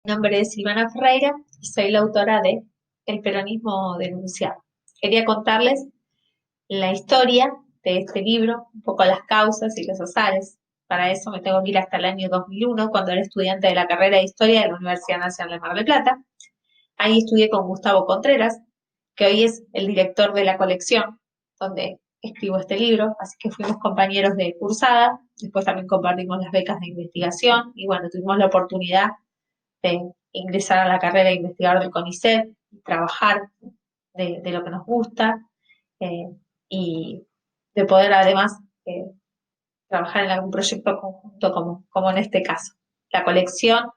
Mi nombre es Silvana Ferreira y soy la autora de El peronismo denunciado. Quería contarles la historia de este libro, un poco las causas y los azares. Para eso me tengo que ir hasta el año 2001, cuando era estudiante de la carrera de Historia de la Universidad Nacional de Mar del Plata. Ahí estudié con Gustavo Contreras, que hoy es el director de la colección donde escribo este libro, así que fuimos compañeros de cursada, después también compartimos las becas de investigación y bueno, tuvimos la oportunidad de ingresar a la carrera de investigador del CONICET y trabajar de lo que nos gusta eh, y de poder además trabajar en algún proyecto conjunto como en este caso. La colección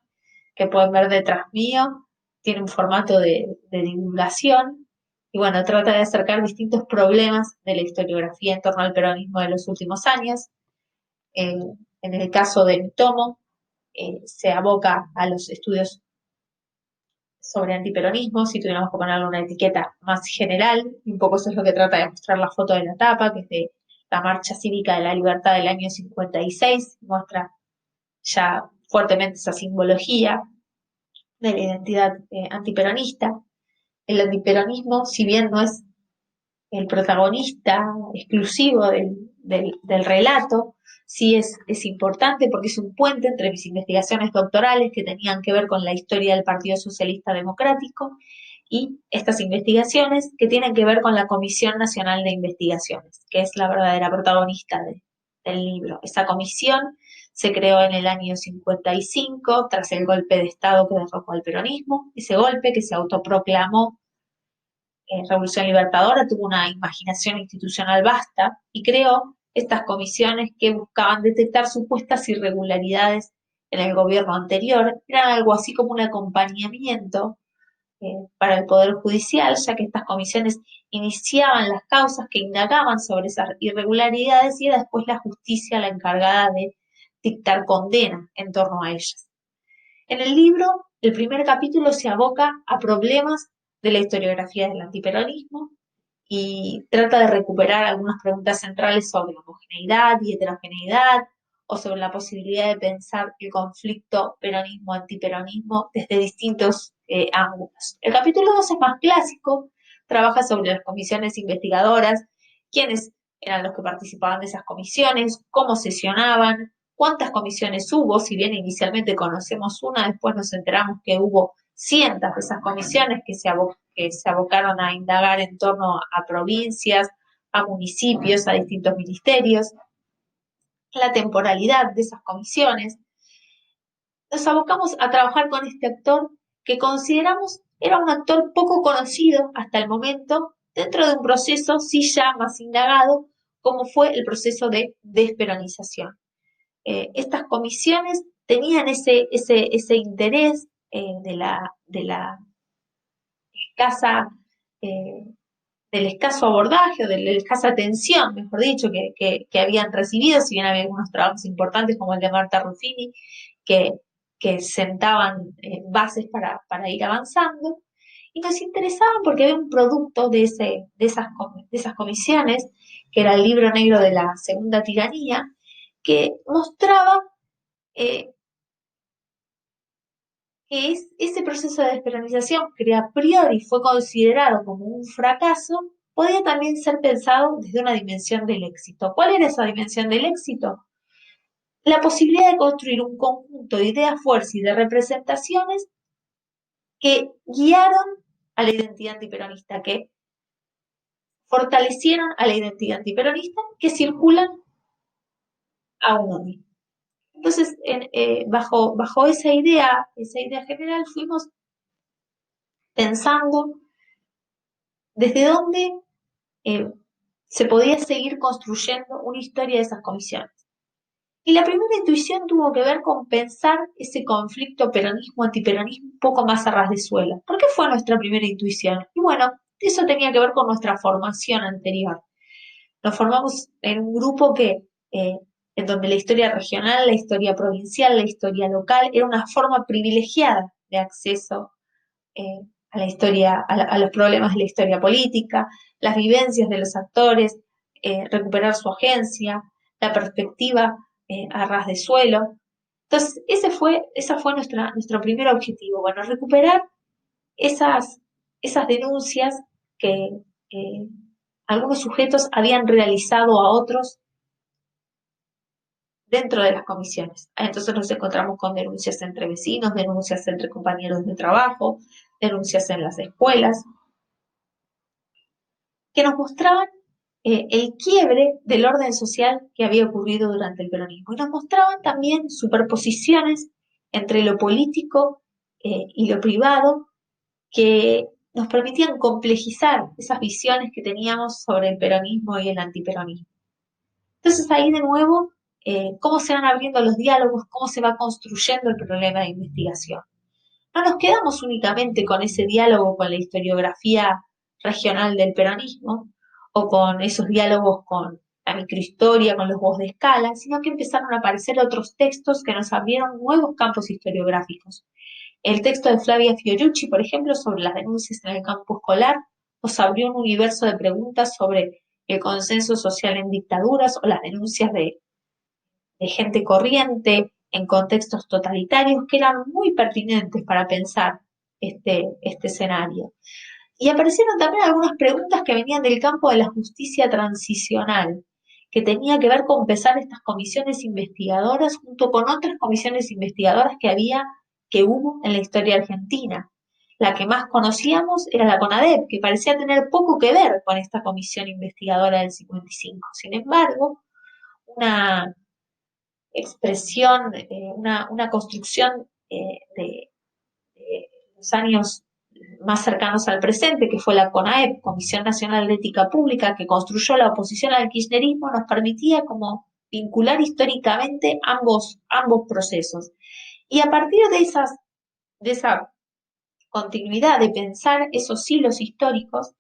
que pueden ver detrás mío tiene un formato de divulgación y bueno, trata de acercar distintos problemas de la historiografía en torno al peronismo de los últimos años. Eh, en el caso de mi tomo, se aboca a los estudios sobre antiperonismo, si tuviéramos que ponerle una etiqueta más general, y un poco eso es lo que trata de mostrar la foto de la tapa, que es de la Marcha Cívica de la Libertad del año 56, muestra ya fuertemente esa simbología de la identidad antiperonista. El antiperonismo, si bien no es el protagonista exclusivo del relato, sí es importante porque es un puente entre mis investigaciones doctorales que tenían que ver con la historia del Partido Socialista Democrático y estas investigaciones que tienen que ver con la Comisión Nacional de Investigaciones, que es la verdadera protagonista del libro. Esa comisión se creó en el año 55 tras el golpe de Estado que derrocó al peronismo, ese golpe que se autoproclamó Revolución Libertadora, tuvo una imaginación institucional vasta y creó estas comisiones que buscaban detectar supuestas irregularidades en el gobierno anterior. Eran algo así como un acompañamiento para el Poder Judicial, ya que estas comisiones iniciaban las causas que indagaban sobre esas irregularidades y era después la justicia la encargada de dictar condena en torno a ellas. En el libro, el primer capítulo se aboca a problemas de la historiografía del antiperonismo y trata de recuperar algunas preguntas centrales sobre homogeneidad y heterogeneidad o sobre la posibilidad de pensar el conflicto peronismo-antiperonismo desde distintos ángulos. El capítulo 2 es más clásico, trabaja sobre las comisiones investigadoras, quiénes eran los que participaban de esas comisiones, cómo sesionaban, cuántas comisiones hubo, si bien inicialmente conocemos una, después nos enteramos que hubo cientos de esas comisiones que se abocaron a indagar en torno a provincias, a municipios, a distintos ministerios, la temporalidad de esas comisiones. Nos abocamos a trabajar con este actor que consideramos era un actor poco conocido hasta el momento dentro de un proceso sí ya más indagado como fue el proceso de desperonización. Estas comisiones tenían ese interés de la escasa, eh, del escaso abordaje o de la escasa atención, mejor dicho, que habían recibido, si bien había algunos trabajos importantes como el de Marta Ruffini, que, que sentaban bases para ir avanzando, y nos interesaban porque había un producto de esas comisiones, que era el libro negro de la segunda tiranía, que mostraba eh, que es ese proceso de despenalización que a priori fue considerado como un fracaso, podía también ser pensado desde una dimensión del éxito. ¿Cuál era esa dimensión del éxito? La posibilidad de construir un conjunto de ideas fuertes y de representaciones que guiaron a la identidad antiperonista, que fortalecieron a la identidad antiperonista, que circulan aún hoy. Entonces, bajo esa idea general, fuimos pensando desde dónde eh, se podía seguir construyendo una historia de esas comisiones. Y la primera intuición tuvo que ver con pensar ese conflicto peronismo-antiperonismo un poco más a ras de suelo. ¿Por qué fue nuestra primera intuición? Y bueno, eso tenía que ver con nuestra formación anterior. Nos formamos en un grupo en donde la historia regional, la historia provincial, la historia local era una forma privilegiada de acceso a la historia, a los problemas de la historia política, las vivencias de los actores, recuperar su agencia, la perspectiva a ras de suelo. Entonces, ese fue nuestro primer objetivo, bueno, recuperar esas, esas denuncias que algunos sujetos habían realizado a otros dentro de las comisiones. Entonces nos encontramos con denuncias entre vecinos, denuncias entre compañeros de trabajo, denuncias en las escuelas, que nos mostraban el quiebre del orden social que había ocurrido durante el peronismo. Y nos mostraban también superposiciones entre lo político y lo privado que nos permitían complejizar esas visiones que teníamos sobre el peronismo y el antiperonismo. Entonces ahí de nuevo, cómo se van abriendo los diálogos, cómo se va construyendo el problema de investigación. No nos quedamos únicamente con ese diálogo con la historiografía regional del peronismo o con esos diálogos con la microhistoria, con los voz de escala, sino que empezaron a aparecer otros textos que nos abrieron nuevos campos historiográficos. El texto de Flavia Fiorucci, por ejemplo, sobre las denuncias en el campo escolar, nos abrió un universo de preguntas sobre el consenso social en dictaduras o las denuncias de gente corriente en contextos totalitarios que eran muy pertinentes para pensar este escenario. Y aparecieron también algunas preguntas que venían del campo de la justicia transicional, que tenía que ver con pesar estas comisiones investigadoras junto con otras comisiones investigadoras que hubo en la historia argentina. La que más conocíamos era la CONADEP, que parecía tener poco que ver con esta comisión investigadora del 55. Sin embargo, una expresión, una construcción de los años más cercanos al presente, que fue la CONAEP, Comisión Nacional de Ética Pública, que construyó la oposición al kirchnerismo, nos permitía como vincular históricamente ambos procesos. Y a partir de esa continuidad de pensar esos hilos históricos,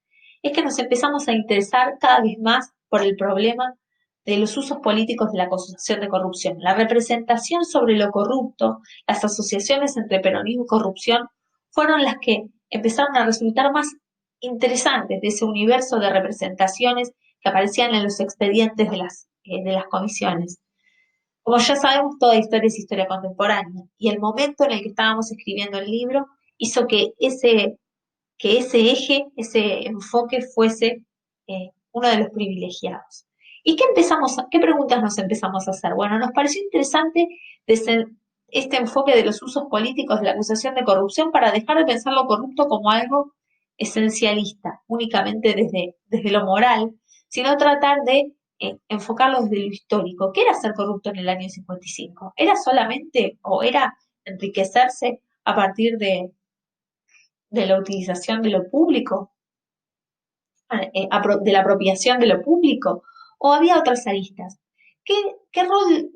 es que nos empezamos a interesar cada vez más por el problema de los usos políticos de la acusación de corrupción. La representación sobre lo corrupto, las asociaciones entre peronismo y corrupción, fueron las que empezaron a resultar más interesantes de ese universo de representaciones que aparecían en los expedientes de las comisiones. Como ya sabemos, toda historia es historia contemporánea, y el momento en el que estábamos escribiendo el libro hizo que ese eje, ese enfoque fuese uno de los privilegiados. ¿Y qué preguntas nos empezamos a hacer? Bueno, nos pareció interesante este enfoque de los usos políticos de la acusación de corrupción para dejar de pensar lo corrupto como algo esencialista, únicamente desde lo moral, sino tratar de enfocarlo desde lo histórico. ¿Qué era ser corrupto en el año 55? ¿Era solamente o era enriquecerse a partir de la utilización de lo público, de la apropiación de lo público, o había otras aristas? ¿Qué rol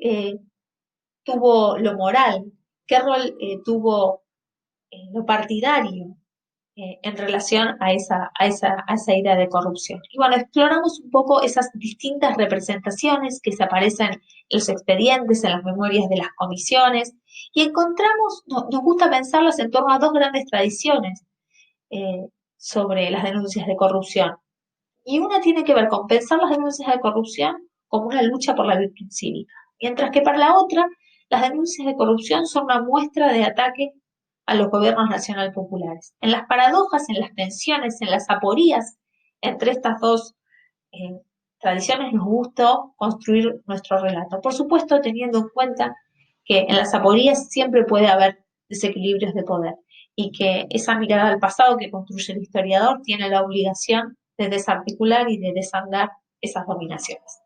tuvo lo moral? ¿Qué rol tuvo lo partidario en relación a esa idea de corrupción? Y bueno, exploramos un poco esas distintas representaciones que se aparecen en los expedientes, en las memorias de las comisiones, y encontramos, nos gusta pensarlas en torno a dos grandes tradiciones sobre las denuncias de corrupción. Y una tiene que ver con pensar las denuncias de corrupción como una lucha por la virtud cívica, mientras que para la otra, las denuncias de corrupción son una muestra de ataque a los gobiernos nacional populares. En las paradojas, en las tensiones, en las aporías entre estas dos eh, tradiciones nos gustó construir nuestro relato. Por supuesto, teniendo en cuenta que en las aporías siempre puede haber desequilibrios de poder y que esa mirada al pasado que construye el historiador tiene la obligación de desarticular y de desandar esas dominaciones.